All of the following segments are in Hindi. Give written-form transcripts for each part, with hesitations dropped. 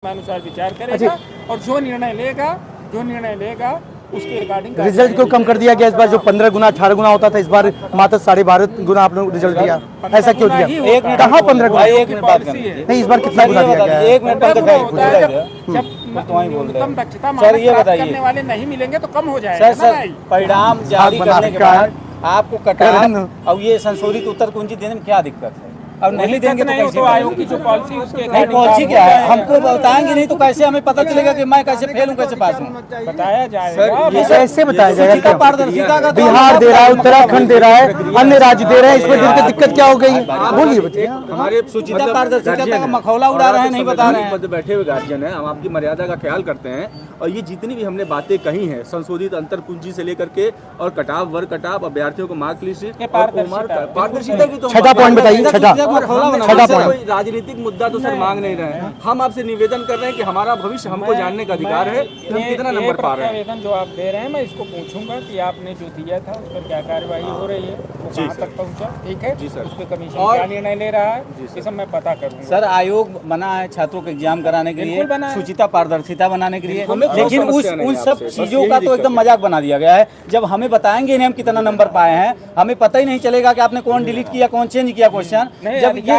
अनुसार विचार करेगा और जो निर्णय लेगा उसके रिगार्डिंग रिजल्ट क्यों कम कर दिया गया इस बार? जो 15 गुना 18 गुना होता था, इस बार मात्र 12.5 गुना आप लोग रिजल्ट दिया, ऐसा क्यों दिया? कहाँ 15 गुना? नहीं, इस बार कितना गुना दिया गया? 1 मिनट जब न्यूनतम दक्षता मानक प्राप्त करने वाले नहीं मिलेंगे तो कम हो जाएगा। सर परिणाम जारी करने के बाद आपको कटान और ये संशोधित उत्तर कुंजी देने में क्या दिक्कत है? अब नहीं देंगे तो कैसे? आयोग की जो पॉलिसी उसके नहीं, पॉलिसी क्या है हमको बताएंगे नहीं तो कैसे हमें पता चलेगा कि मैं कैसे फेल हूँ कैसे पास हूँ? बताया जाएगा। ये कैसे बताया जाएगा? पारदर्शिता का बिहार दे रहा है, उत्तराखंड दे रहा है, अन्य राज्य दे रहे हैं, इसमें दिक्कत क्या हो गई? बोलिए बताइए। हमारे सूचिता पारदर्शिता का मखौला उड़ा रहे हैं, नहीं बता रहे हैं। बैठे हुए गार्जियन है, हम आपकी मर्यादा का ख्याल करते हैं और ये जितनी भी हमने बातें कही हैं संशोधित अंतर कुंजी से लेकर के और कटाव वर्ग कटाव अभ्यर्थियों को मार्क लिस्ट पारदर्शिता की तो छठा पॉइंट बताइए। छठा कोई राजनीतिक मुद्दा तो सर मांग नहीं रहे हैं। हम आपसे निवेदन कर रहे हैं कि हमारा भविष्य हमको जानने का अधिकार है कि हम कितना नंबर पा रहे हैं। वेतन जो आप दे रहे हैं मैं इसको पूछूंगा कि आपने जो दिया था उस पर क्या कार्यवाही हो रही है, वो कहाँ तक पहुँचा? ठीक है जी सर। उस पर कमीशन क्या निर्णय ले रहा है ये सब मैं पता करूँगा। सर आयोग बना है छात्रों को एग्जाम कराने के लिए, सूचिता पारदर्शिता बनाने के लिए, लेकिन उन सब चीजों का तो एकदम मजाक बना दिया गया है। जब हमें बताएंगे नहीं हम कितना नंबर पाए हैं, हमें पता ही नहीं चलेगा कि आपने कौन डिलीट किया कौन चेंज किया क्वेश्चन। जब ये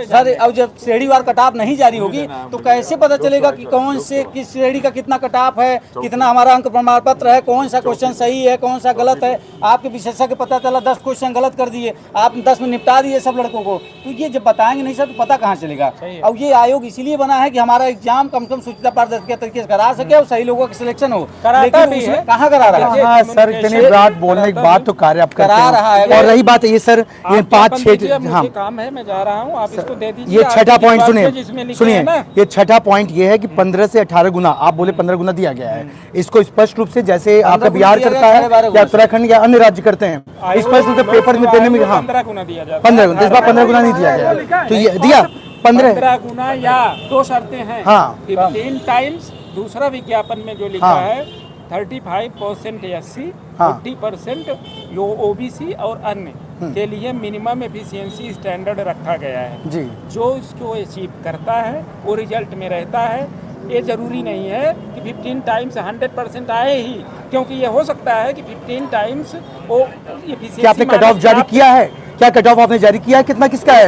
सर और जब श्रेणीवार कटाप नहीं जारी होगी तो कैसे पता चलेगा कि कौन से किस श्रेणी का कितना कटाप है, कितना हमारा अंक प्रमाण पत्र है, कौन सा क्वेश्चन सही है कौन सा गलत है? आपके विशेषज्ञ पता चला 10 क्वेश्चन गलत कर दिए, आप 10 में निपटा दिए सब लड़कों को, तो ये जब बताएंगे नहीं सर तो पता कहाँ चलेगा? और ये आयोग इसीलिए बना है कि हमारा एग्जाम कम से कम सूचिता पारदर्शिता तरीके से करा सके और सही लोगों की सिलेक्शन हो। लेकिन उसमें कहाँ करा रहा है? सर इतनी बात बोलने के बाद तो कार्य आप करा रहा है। और रही बात ये सर, ये 5-6 हाँ काम है, मैं जा रहा हूँ, आप इसको दे दीजिए। ये छठा पॉइंट सुनिए, ये छठा पॉइंट ये है कि 15 से 18 गुना, आप बोले 15 गुना दिया गया है। इसको स्पष्ट रूप से जैसे आपका बिहार करता है या उत्तराखंड या अन्य राज्य करते हैं, स्पष्ट रूप से पेपर में देने में 15 गुना दिया जाता है। 15 गुना, इस बार 15 गुना नहीं दिया गया, तो ये दिया 15 गुना या 2 शर्तें हैं। हाँ 15 टाइम्स, दूसरा विज्ञापन में जो लिखा है 35% SC, 40% OBC और अन्य के लिए मिनिमम एफिशिएंसी स्टैंडर्ड रखा गया है जी। जो इसको अचीव करता है वो रिजल्ट में रहता है। ये जरूरी नहीं है कि 15 टाइम्स 100% आए ही, क्योंकि ये हो सकता है कि 15 टाइम्स वो एफिशिएंसी। क्या आपने कट ऑफ जारी किया है? क्या कट ऑफ आपने जारी किया है? कितना किसका है?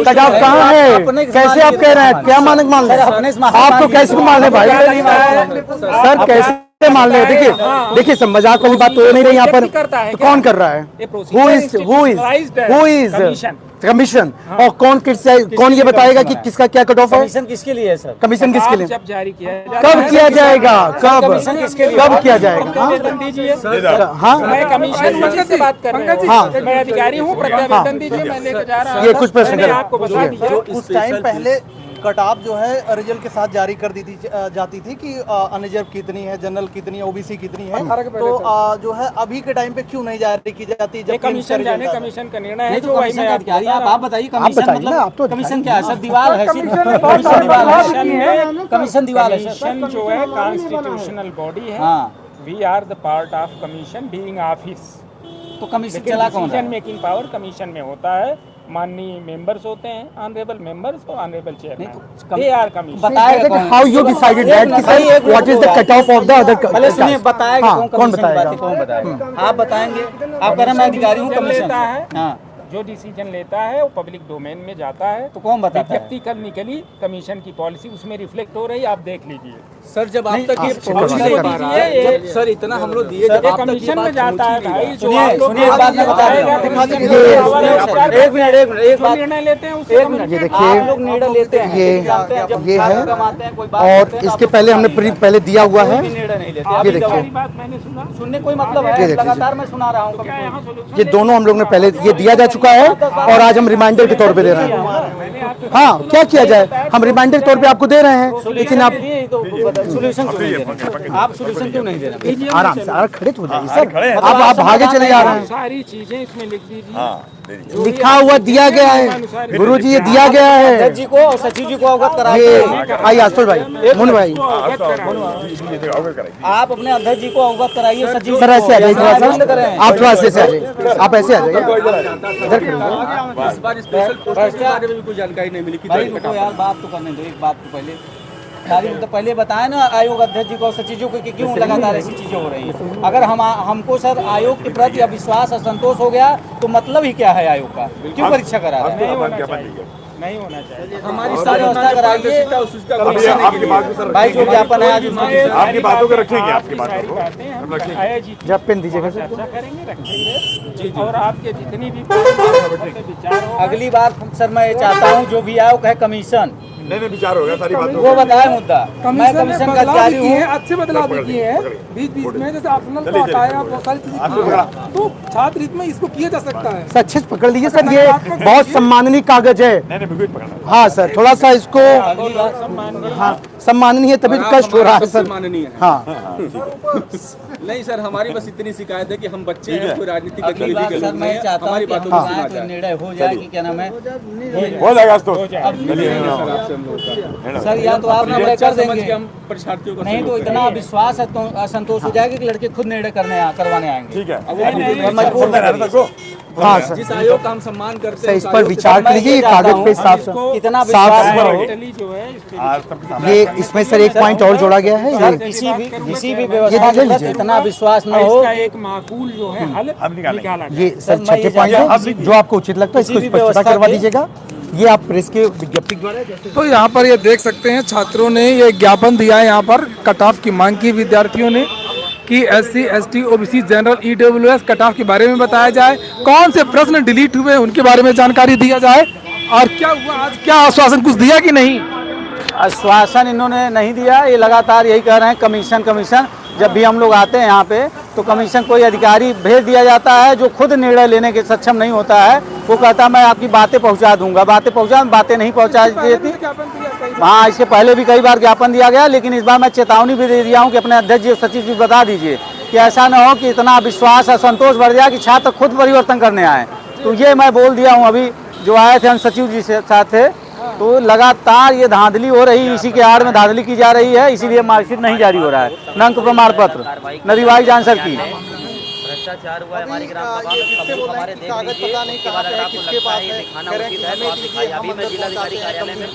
कट ऑफ कहाँ है? कैसे आप कह रहे हैं? क्या मानक मान रहे हैं आप? तो कैसे मान रहे भाई सर, कैसे मान ले? देखिए सब मजाक वाली बात तो नहीं रही यहाँ पर। तो कौन कर रहा है? Who is commission? और कौन ये बताएगा कि किसका क्या कट ऑफ है? कमीशन किसके लिए है सर? कमीशन किसके लिए? जब जारी किया कब किया जाएगा? कब किया जाएगा? हाँ मैं कमीशन से बात कर रहा हूँ। हाँ मैं अधिकारी हूँ, प्रत्यावेदन दीजिए, मैं लेकर जा रहा हूँ। ये कुछ प्रश्न आपको बता दीजिए। उस टाइम पहले कटाप जो है रिजल्ट के साथ जारी कर दी जाती थी कि अनरिजर्व कितनी है, जनरल कितनी है, ओबीसी कितनी है, तो जो है अभी के टाइम पे क्यों नहीं जारी की जाती? जब कमीशन का निर्णय है जो कमीशन अधिकारी आप बताइए कमीशन मतलब कमीशन क्या है सर? दीवार है, कमीशन दीवार है, कमीशन दीवार है। कमीशन जो है कॉन्स्टिट्यूशनल बॉडी है। We are the part of commission being office. तो कमीशन चला कौन? डिसीजन मेकिंग पावर कमीशन में होता है, माननीय मेंबर्स होते हैं, ऑनरेबल मेंबर्स और honourable chairman, they are commission. बताएगा हाउ यू डिसाइडेड दैट कि what is the cut off of the other? पहले सुनिए, बताएगा कौन बताएगा? कौन बताएगा? आप बताएंगे। आप कह रहे हैं मैं अधिकारी हूँ, कमीशन है जो डिसीजन लेता है वो पब्लिक डोमेन में जाता है। तो कौन बताता है? विज्ञप्ति करने के लिए कमीशन की पॉलिसी उसमें रिफ्लेक्ट हो रही है, आप देख लीजिए सर। जब आप तक ये सर इतना हम लोग दिए, जब आप कमीशन में जाता है भाई, जो सुनिए एक बात मैं बता रहा हूँ, एक मिनट एक बात निर्णय लेते हैं ये देखिए, आप लोग निर्णय लेते हैं, ये है और इसके पहले हमने पहले दिया हुआ है। ये देखिए, सुनने कोई मतलब है? लगातार मैं सुना रहा हूँ। ये दोनों हम लोग ने पहले ये दिया जा चुका है और आज हम रिमाइंडर के तौर पे दे रहे हैं। हाँ क्या किया जाए, हम रिमाइंडर के तौर पे आपको दे रहे हैं, लेकिन आप सोल्यूशन क्यों नहीं दे रहे? आप सोल्यूशन क्यों नहीं दे रहे? आराम से खड़े हो जाइए सर, आप भागे चले जा रहे हैं। सारी चीजें इसमें लिख दीजिए, लिखा हुआ दिया गया है गुरुजी, ये दिया गया है। अध्यक्ष जी को और सचिव जी को अवगत कराइए। आइए आशुतोष भाई, मुन भाई, आप अपने अध्यक्ष जी को अवगत कराइए, सचिव सर ऐसे आ जाइए थोड़ा सा, आप थोड़ा ऐसे आ जाइए, आप ऐसे आ जाइए इधर। इस बार स्पेशल पोस्ट के बारे में भी कोई जानकारी नहीं मिली। भाई रुको यार, बात तो करने दो, एक बात तो पहले सारी तो पहले बताया ना आयोग अध्यक्ष जी को सचिवों को कि क्यों लगातार ऐसी चीजें हो रही है। अगर हमको सर आयोग के प्रति अविश्वास असंतोष हो गया तो मतलब ही क्या है आयोग का, क्यों परीक्षा करा रहे हैं? नहीं होना चाहिए। हमारी सारी व्यवस्था कराइए। भाई जो ज्ञापन है आज आपकी बातों को रखेंगे, आपकी बातों को जब पेन दीजिएगा सर। चर्चा करेंगे, रखेंगे और आपके जितनी भी विचार हो अगली बार सर मैं ये चाहता हूँ जो भी आयोग कहे कमीशन नहीं विचार होगा सारी बातों वो बताए मुद्दा। मैं कमीशन का अधिकारी हूँ। अच्छे बदलाव भी किए हैं बीच बीच में, जैसे ऑप्शनल को हटाया, बहुत सारी चीजें की हैं। तो छात्र हित में इसको किया जा सकता है। सर अच्छे से पकड़ लीजिए सर, ये बहुत सम्माननीय कागज है। नहीं पकड़ना। हाँ सर, थोड़ा सा इसको हाँ सम्माननीय है, तभी तो कष्ट हो रहा है सर। माननीय है। हाँ नहीं सर, हमारी बस इतनी शिकायत है कि हम बच्चे हैं, कोई राजनीतिक अगली बार गतिविधि सर मैं चाहता हूँ हमारी कि बातों को हमारा सुना कोई जाए। निर्णय हो जाए कि क्या नाम है हो जाएगा तो सर, या तो आप निर्णय कर देंगे हम परीक्षार्थियों को नहीं तो इतना विश्वास असंतोष हो जाएगा कि लड़के खुद निर्णय करवाने आएंगे। ठीक है। मजबूर हाँ सर, जिस आयोग का हम सम्मान करते हैं इस पर विचार कर लीजिए, कागज पे साफ कितना साफ विश्वास साफ मेंटली जो है इसके ये इसमें सर एक पॉइंट और जोड़ा गया है, ये किसी भी व्यवस्था के तहत इतना विश्वास न हो। इसका एक माकूल जो है हल निकाला जाए। ये सर छठे पॉइंट है, जो आपको उचित लगता है इसको स्पष्टता करवा दीजिएगा। ये आप प्रेस के विज्ञप्ति द्वारा तो यहाँ पर ये देख सकते हैं छात्रों ने ये ज्ञापन दिया है यहाँ पर कट ऑफ की मांग की विद्यार्थियों ने कि SC ST OBC general EWS cut off के बारे में बताया जाए, कौन से प्रश्न डिलीट हुए उनके बारे में जानकारी दिया जाए, और क्या हुआ आज, क्या आश्वासन कुछ दिया कि नहीं? आश्वासन इन्होंने नहीं दिया, ये लगातार यही कह रहे हैं कमीशन कमीशन। जब भी हम लोग आते हैं यहाँ पे तो कमीशन कोई अधिकारी भेज दिया जाता है जो खुद निर्णय लेने के सक्षम नहीं होता है। वो कहता मैं आपकी बातें पहुँचा दूंगा, बातें नहीं पहुँचा देती। हाँ, इसके पहले भी कई बार ज्ञापन दिया गया, लेकिन इस बार मैं चेतावनी भी दे दिया हूँ कि अपने अध्यक्ष जी सचिव जी बता दीजिए कि ऐसा न हो कि इतना विश्वास असंतोष बढ़ जाए कि छात्र खुद परिवर्तन करने आए। तो ये मैं बोल दिया हूँ। अभी जो आए थे हम सचिव जी से साथ थे, तो लगातार ये धांधली हो रही, इसी के आड़ में धांधली की जा रही है, इसीलिए मार्कशीट नहीं जारी हो रहा है, न अंक प्रमाण पत्र, न रिवाइज आंसर की। भ्रष्टाचार हुआ है हमारी ग्राम सभा में, सबूत हमारे देख लीजिए। उसके बाद अगर आपको लगता है ये दिखाना उचित है तो आप दिखाइए। अभी मैं जिलाधिकारी कार्यालय में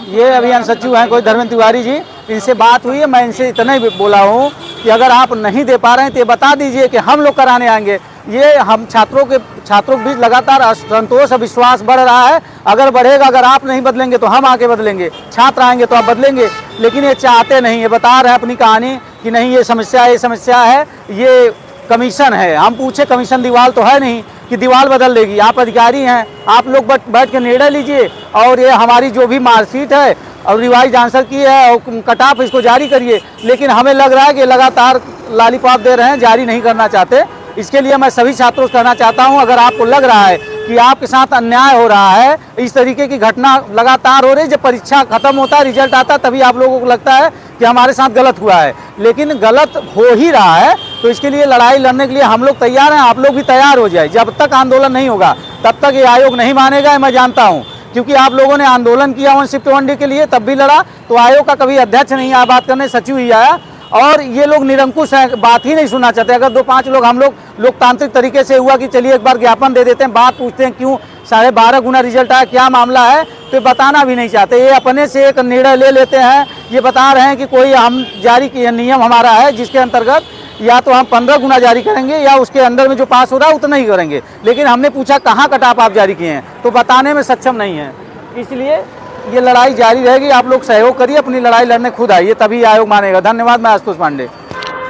ये अभियान सचिव हैं कोई धर्मेंद्र तिवारी जी, इनसे बात हुई है। मैं इनसे इतना ही बोला हूँ कि अगर आप नहीं दे पा रहे हैं तो ये बता दीजिए कि हम लोग कराने आएंगे। ये हम छात्रों के बीच लगातार असंतोष विश्वास बढ़ रहा है। अगर बढ़ेगा, अगर आप नहीं बदलेंगे तो हम आके बदलेंगे, छात्र आएंगे तो आप बदलेंगे। लेकिन ये चाहते नहीं, ये बता रहे हैं अपनी कहानी कि नहीं ये समस्या है, ये कमीशन है। हम पूछे कमीशन दीवार तो है नहीं कि दीवार बदल देगी। आप अधिकारी हैं, आप लोग बैठ के निर्णय लीजिए और ये हमारी जो भी मार्कशीट है और रिवाइज आंसर की है और कट ऑफ इसको जारी करिए। लेकिन हमें लग रहा है कि लगातार लॉलीपॉप दे रहे हैं, जारी नहीं करना चाहते। इसके लिए मैं सभी छात्रों से कहना चाहता हूं, अगर आपको लग रहा है कि आपके साथ अन्याय हो रहा है, इस तरीके की घटना लगातार हो रही है, जब परीक्षा खत्म होता है, रिजल्ट आता है, तभी आप लोगों को लगता है कि हमारे साथ गलत हुआ है, लेकिन गलत हो ही रहा है। तो इसके लिए लड़ाई लड़ने के लिए हम लोग तैयार हैं, आप लोग भी तैयार हो जाए। जब तक आंदोलन नहीं होगा तब तक ये आयोग नहीं मानेगा, मैं जानता हूँ, क्योंकि आप लोगों ने आंदोलन किया 1 के लिए, तब भी लड़ा। तो आयोग का कभी अध्यक्ष नहीं आया बात करने, सचिव ही आया। और ये लोग निरंकुश हैं, बात ही नहीं सुनना चाहते। अगर 2-5 लोग हम लोग लोकतांत्रिक तरीके से हुआ कि चलिए एक बार ज्ञापन दे देते हैं, बात पूछते हैं क्यों 12.5 गुना रिजल्ट आया, क्या मामला है, तो बताना भी नहीं चाहते। ये अपने से एक निर्णय ले लेते हैं। ये बता रहे हैं कि कोई हम जारी किया नियम हमारा है जिसके अंतर्गत या तो हम 15 गुना जारी करेंगे या उसके अंदर में जो पास हो रहा है उतना ही करेंगे। लेकिन हमने पूछा कहाँ कट ऑफ आप जारी किए हैं, तो बताने में सक्षम नहीं है। इसलिए ये लड़ाई जारी रहेगी। आप लोग सहयोग करिए, अपनी लड़ाई लड़ने खुद आइए, तभी आयोग मानेगा। धन्यवाद। मैं आशुतोष पांडे।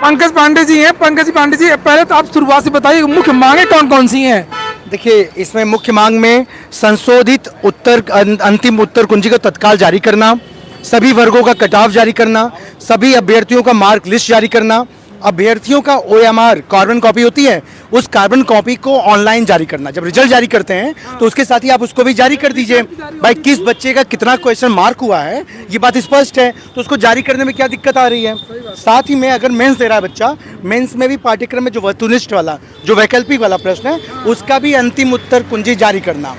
पंकज पांडे जी हैं। पंकज पांडे जी, पहले तो आप शुरुआत से बताइए मुख्य मांगे कौन कौन सी हैं? देखिए, इसमें मुख्य मांग में संशोधित अंतिम उत्तर कुंजी का तत्काल जारी करना, सभी वर्गों का कट ऑफ जारी करना, सभी अभ्यर्थियों का मार्क लिस्ट जारी करना, अभ्यर्थियों का OMR कार्बन कॉपी होती है, उस कार्बन कॉपी को ऑनलाइन जारी करना। जब रिजल्ट जारी करते हैं तो उसके साथ ही आप उसको भी जारी कर दीजिए। भाई किस बच्चे का कितना क्वेश्चन मार्क हुआ है, ये बात स्पष्ट है, तो उसको जारी करने में क्या दिक्कत आ रही है। साथ ही में अगर मेंस दे रहा है बच्चा, मेंस में भी पाठ्यक्रम में जो वस्तुनिष्ठ वाला, जो वैकल्पिक वाला प्रश्न है, उसका भी अंतिम उत्तर कुंजी जारी करना।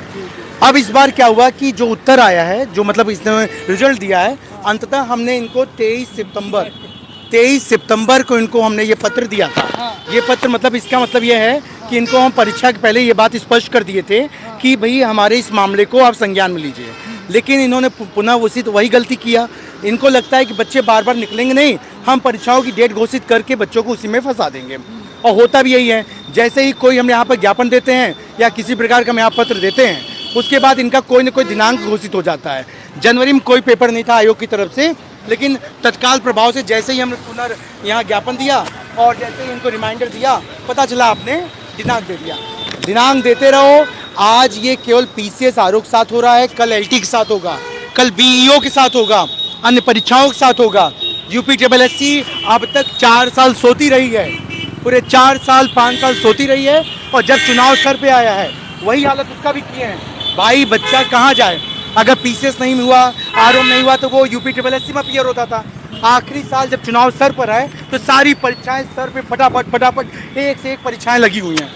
अब इस बार क्या हुआ कि जो उत्तर आया है, जो मतलब इसने रिजल्ट दिया है, अंततः हमने इनको 23 सितंबर को इनको हमने ये पत्र दिया था। ये पत्र मतलब इसका मतलब ये है कि इनको हम परीक्षा के पहले ये बात स्पष्ट कर दिए थे कि भाई हमारे इस मामले को आप संज्ञान में लीजिए। लेकिन इन्होंने पुनः वही गलती किया। इनको लगता है कि बच्चे बार बार निकलेंगे नहीं, हम परीक्षाओं की डेट घोषित करके बच्चों को उसी में फंसा देंगे। और होता भी यही है, जैसे ही कोई हम यहाँ पर ज्ञापन देते हैं या किसी प्रकार का हम यहाँ पत्र देते हैं, उसके बाद इनका कोई न कोई दिनांक घोषित हो जाता है। जनवरी में कोई पेपर नहीं था आयोग की तरफ से, लेकिन तत्काल प्रभाव से जैसे ही हमने पुनः यहाँ ज्ञापन दिया और जैसे ही इनको रिमाइंडर दिया, पता चला आपने दिनांक दे दिया। दिनांक देते रहो। आज ये केवल पीसीएस आरोप के साथ हो रहा है, कल एलटी के साथ होगा, कल बीईओ के साथ होगा, अन्य परीक्षाओं के साथ होगा। यूपीएससी अब तक 4 साल सोती रही है, पूरे 4 साल 5 साल सोती रही है, और जब चुनाव सर पे आया है वही हालत उसका भी किए हैं। भाई बच्चा कहाँ जाए? अगर पीसीएस नहीं हुआ, आरओ नहीं हुआ, तो वो यूपीएससी में अपीयर होता था। आखिरी साल जब चुनाव सर पर है तो सारी परीक्षाएं सर पे फटाफट एक से एक परीक्षाएं लगी हुई हैं,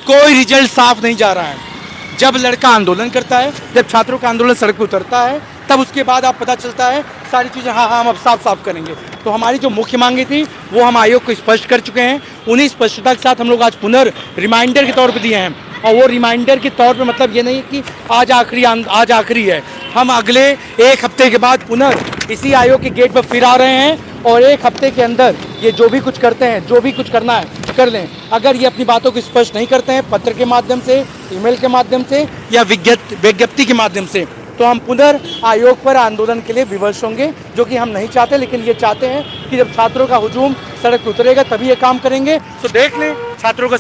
कोई रिजल्ट साफ नहीं जा रहा है। जब लड़का आंदोलन करता है, जब छात्रों का आंदोलन सड़क पर उतरता है, तब उसके बाद आप पता चलता है सारी चीज़ें हाँ हम अब साफ करेंगे। तो हमारी जो मुख्य मांगे थी वो हम आयोग को स्पष्ट कर चुके हैं। उन्हीं स्पष्टता के साथ हम लोग आज पुनः रिमाइंडर के तौर पर दिए हैं, और वो रिमाइंडर के तौर पे मतलब ये नहीं कि आज आखिरी है। हम अगले 1 हफ्ते के बाद पुनः इसी आयोग के गेट पर फिर आ रहे हैं, और 1 हफ्ते के अंदर ये जो भी कुछ करते हैं, जो भी कुछ करना है कर लें। अगर ये अपनी बातों को स्पष्ट नहीं करते हैं पत्र के माध्यम से, ईमेल के माध्यम से या विज्ञप्ति के माध्यम से, तो हम पुनः आयोग पर आंदोलन के लिए विवश होंगे, जो कि हम नहीं चाहते। लेकिन ये चाहते हैं कि जब छात्रों का हुजूम सड़क पर उतरेगा तभी ये काम करेंगे। तो देख लें, छात्रों का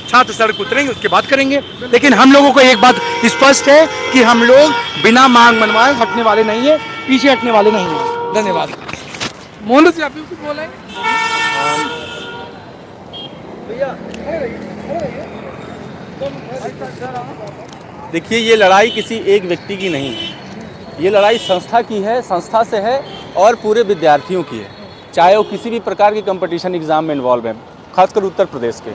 छात्र सड़क उतरेंगे उसके बाद करेंगे। लेकिन हम लोगों को एक बात स्पष्ट है कि हम लोग बिना मांग मनवाए हटने वाले नहीं है, पीछे हटने वाले नहीं है। धन्यवाद। मोहन जी आप भी कुछ बोले? देखिए, ये लड़ाई किसी एक व्यक्ति की नहीं है, ये लड़ाई संस्था की है, संस्था से है और पूरे विद्यार्थियों की है। चाहे वो किसी भी प्रकार के कंपटीशन एग्ज़ाम में इन्वॉल्व है, खासकर उत्तर प्रदेश के।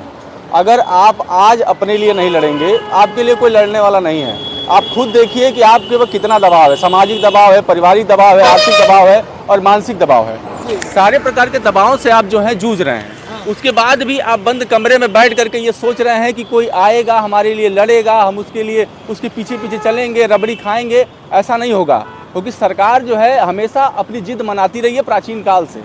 अगर आप आज अपने लिए नहीं लड़ेंगे, आपके लिए कोई लड़ने वाला नहीं है। आप खुद देखिए कि आपके ऊपर कितना दबाव है, सामाजिक दबाव है, पारिवारिक दबाव है, आर्थिक दबाव है और मानसिक दबाव है। सारे प्रकार के दबाव से आप जो है जूझ रहे हैं। उसके बाद भी आप बंद कमरे में बैठ करके ये सोच रहे हैं कि कोई आएगा हमारे लिए लड़ेगा, हम उसके लिए उसके पीछे पीछे चलेंगे, रबड़ी खाएंगे। ऐसा नहीं होगा, क्योंकि सरकार जो है हमेशा अपनी जिद मनाती रही है प्राचीन काल से।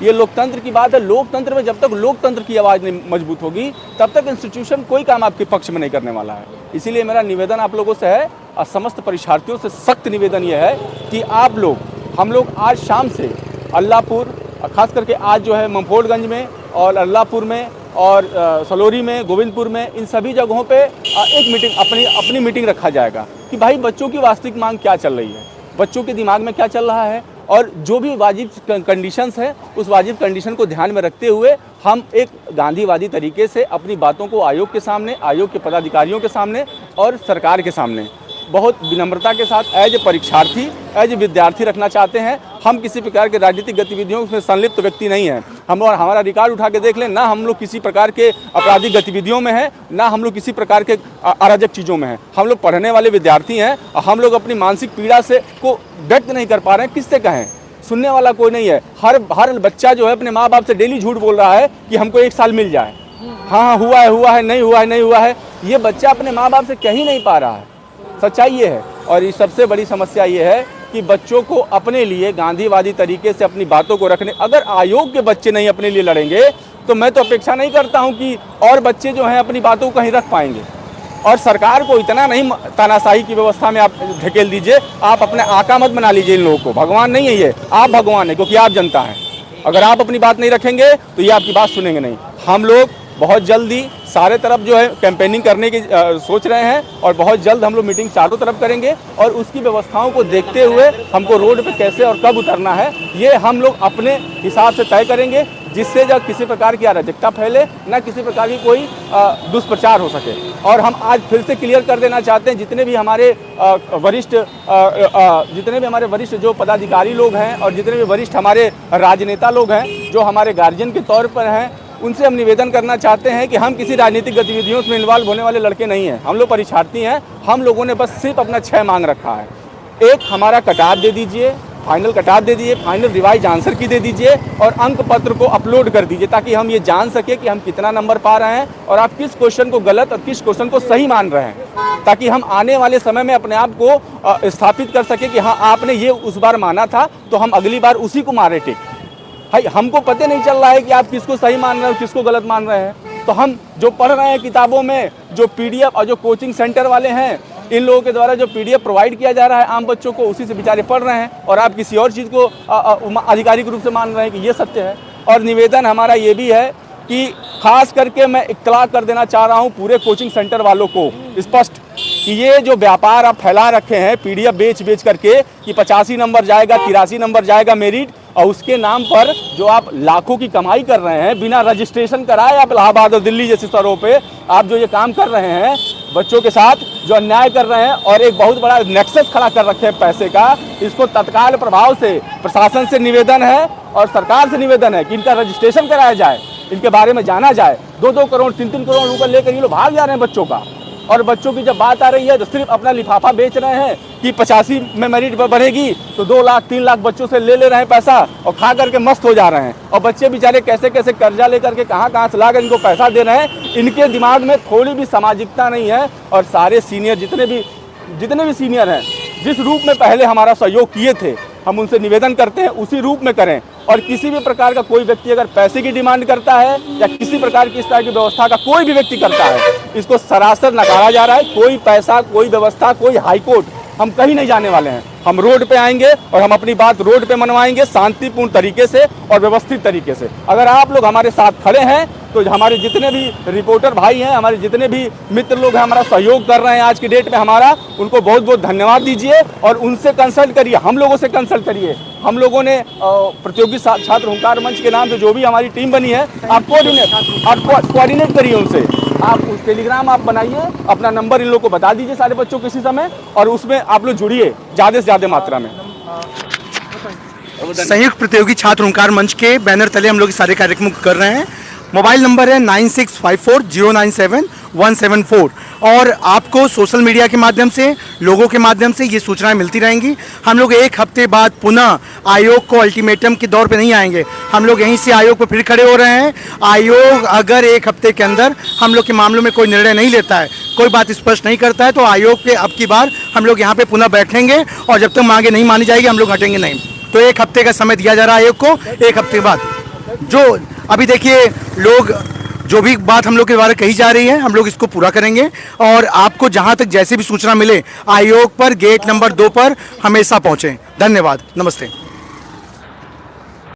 ये लोकतंत्र की बात है। लोकतंत्र में जब तक लोकतंत्र की आवाज़ नहीं मजबूत होगी तब तक इंस्टीट्यूशन कोई काम आपके पक्ष में नहीं करने वाला है। इसीलिए मेरा निवेदन आप लोगों से है और समस्त परीक्षार्थियों से सख्त निवेदन ये है कि आप लोग, हम लोग आज शाम से अल्लाहपुर, खास करके आज जो है ममफोर्डगंज में और अल्लाहपुर में और सलोरी में, गोविंदपुर में, इन सभी जगहों पे एक मीटिंग, अपनी मीटिंग रखा जाएगा कि भाई बच्चों की वास्तविक मांग क्या चल रही है, बच्चों के दिमाग में क्या चल रहा है, और जो भी वाजिब कंडीशंस है उस वाजिब कंडीशन को ध्यान में रखते हुए हम एक गांधीवादी तरीके से अपनी बातों को आयोग के सामने, आयोग के पदाधिकारियों के सामने और सरकार के सामने बहुत विनम्रता के साथ एज ए परीक्षार्थी, एज ए विद्यार्थी रखना चाहते हैं। हम किसी प्रकार के राजनीतिक गतिविधियों में संलिप्त व्यक्ति नहीं हैं। हमारा रिकॉर्ड उठा के देख लें, ना हम लोग किसी प्रकार के आपराधिक गतिविधियों में हैं, ना हम लोग किसी प्रकार के अराजक चीज़ों में हैं। हम लोग पढ़ने वाले विद्यार्थी हैं और हम लोग अपनी मानसिक पीड़ा से को व्यक्त नहीं कर पा रहे हैं। किससे कहें? सुनने वाला कोई नहीं है। हर बच्चा जो है अपने माँ बाप से डेली झूठ बोल रहा है कि हमको 1 साल मिल जाए। हाँ हुआ है, नहीं हुआ है। ये बच्चा अपने माँ बाप से कह ही नहीं पा रहा है। सच्चाई ये है। और ये सबसे बड़ी समस्या ये है कि बच्चों को अपने लिए गांधीवादी तरीके से अपनी बातों को रखने, अगर आयोग के बच्चे नहीं अपने लिए लड़ेंगे तो मैं तो अपेक्षा नहीं करता हूं कि और बच्चे जो हैं अपनी बातों को कहीं रख पाएंगे। और सरकार को इतना नहीं तानाशाही की व्यवस्था में आप ढकेल दीजिए, आप अपने आका मत बना लीजिए इन लोगों को। भगवान नहीं है ये, आप भगवान है, क्योंकि आप जनता हैं। अगर आप अपनी बात नहीं रखेंगे तो ये आपकी बात सुनेंगे नहीं। हम लोग बहुत जल्दी सारे तरफ जो है कैंपेनिंग करने की सोच रहे हैं और बहुत जल्द हम लोग मीटिंग चारों तरफ करेंगे और उसकी व्यवस्थाओं को देखते हुए हमको रोड पे कैसे और कब उतरना है ये हम लोग अपने हिसाब से तय करेंगे, जिससे जब किसी प्रकार की अराजकता फैले, ना किसी प्रकार की कोई दुष्प्रचार हो सके। और हम आज फिर से क्लियर कर देना चाहते हैं, जितने भी हमारे वरिष्ठ जो पदाधिकारी लोग हैं और जितने भी वरिष्ठ हमारे राजनेता लोग हैं जो हमारे गार्जियन के तौर पर हैं, उनसे हम निवेदन करना चाहते हैं कि हम किसी राजनीतिक गतिविधियों में इन्वॉल्व होने वाले लड़के नहीं हैं। हम लोग परीक्षार्थी हैं। हम लोगों ने बस सिर्फ अपना 6 मांग रखा है। एक, हमारा कटाव दे दीजिए। फाइनल कटाप दे दीजिए, फाइनल रिवाइज आंसर की दे दीजिए और अंक पत्र को अपलोड कर दीजिए, ताकि हम ये जान सके कि हम कितना नंबर पा रहे हैं और आप किस क्वेश्चन को गलत और किस क्वेश्चन को सही मान रहे हैं, ताकि हम आने वाले समय में अपने आप को स्थापित कर सके कि हाँ आपने ये उस बार माना था तो हम अगली बार उसी को मारे टिक। भाई हमको पता नहीं चल रहा है कि आप किसको सही मान रहे हो किसको गलत मान रहे हैं। तो हम जो पढ़ रहे हैं किताबों में, जो PDF और जो कोचिंग सेंटर वाले हैं, इन लोगों के द्वारा जो PDF प्रोवाइड किया जा रहा है आम बच्चों को, उसी से बेचारे पढ़ रहे हैं और आप किसी और चीज़ को आधिकारिक रूप से मान रहे हैं कि ये सत्य है। और निवेदन हमारा ये भी है कि खास करके मैं इत्तला कर देना चाह रहा हूँ पूरे कोचिंग सेंटर वालों को स्पष्ट कि ये जो व्यापार आप फैला रखे हैं PDF बेच करके कि 85 नंबर जाएगा, 83 नंबर जाएगा मेरिट, और उसके नाम पर जो आप लाखों की कमाई कर रहे हैं बिना रजिस्ट्रेशन कराए, आप इलाहाबाद और दिल्ली जैसे शहरों पे आप जो ये काम कर रहे हैं, बच्चों के साथ जो अन्याय कर रहे हैं और एक बहुत बड़ा नेक्सस खड़ा कर रखे हैं पैसे का, इसको तत्काल प्रभाव से प्रशासन से निवेदन है और सरकार से निवेदन है कि इनका रजिस्ट्रेशन कराया जाए, इनके बारे में जाना जाए। 2-2 करोड़ 3-3 करोड़ रुपये लेकर ये लोग भाग जा रहे हैं बच्चों का। और बच्चों की जब बात आ रही है तो सिर्फ अपना लिफाफा बेच रहे हैं कि 85 में मेरिट बढ़ेगी तो 2 लाख 3 लाख बच्चों से ले रहे हैं पैसा और खा करके मस्त हो जा रहे हैं। और बच्चे बेचारे कैसे कैसे कर्जा लेकर के कहाँ से लाकर इनको पैसा दे रहे हैं। इनके दिमाग में थोड़ी भी सामाजिकता नहीं है। और सारे सीनियर जितने भी सीनियर हैं, जिस रूप में पहले हमारा सहयोग किए थे, हम उनसे निवेदन करते हैं उसी रूप में करें। और किसी भी प्रकार का कोई व्यक्ति अगर पैसे की डिमांड करता है या किसी प्रकार की इस तरह की व्यवस्था का कोई भी व्यक्ति करता है, इसको सरासर नकारा जा रहा है। कोई पैसा, कोई व्यवस्था, कोई हाईकोर्ट, हम कहीं नहीं जाने वाले हैं। हम रोड पे आएंगे और हम अपनी बात रोड पे मनवाएंगे शांतिपूर्ण तरीके से और व्यवस्थित तरीके से। अगर आप लोग हमारे साथ खड़े हैं तो हमारे जितने भी रिपोर्टर भाई हैं, हमारे जितने भी मित्र लोग हैं, हमारा सहयोग कर रहे हैं आज की डेट में हमारा, उनको बहुत बहुत धन्यवाद दीजिए और उनसे कंसल्ट करिए, हम लोगों से कंसल्ट करिए। हम लोगों ने प्रतियोगी छात्र हुंकार मंच के नाम से जो भी हमारी टीम बनी है, आप कोऑर्डिनेट करिए उनसे। आप टेलीग्राम आप बनाइए, अपना नंबर इन लोगों को बता दीजिए सारे बच्चों को इसी समय, और उसमें आप लोग जुड़िए ज़्यादा से ज़्यादा मात्रा में। संयुक्त प्रतियोगी छात्र हुंकार मंच के बैनर तले हम लोग सारे कार्यक्रम कर रहे हैं। मोबाइल नंबर है 9654097174 और आपको सोशल मीडिया के माध्यम से, लोगों के माध्यम से ये सूचनाएं मिलती रहेंगी। हम लोग 1 हफ्ते बाद पुनः आयोग को अल्टीमेटम के दौर पे नहीं आएंगे, हम लोग यहीं से आयोग पर फिर खड़े हो रहे हैं। आयोग अगर 1 हफ्ते के अंदर हम लोग के मामलों में कोई निर्णय नहीं लेता है, कोई बात स्पष्ट नहीं करता है, तो आयोग के अब की बार हम लोग यहाँ पे पुनः बैठेंगे और जब तक मांगे नहीं मानी जाएगी हम लोग हटेंगे नहीं। तो 1 हफ्ते का समय दिया जा रहा है आयोग को। 1 हफ्ते बाद जो अभी देखिए लोग जो भी बात हम लोग के द्वारा कही जा रही है, हम लोग इसको पूरा करेंगे और आपको जहां तक जैसे भी सूचना मिले आयोग पर गेट नंबर 2 पर हमेशा पहुंचे। धन्यवाद, नमस्ते।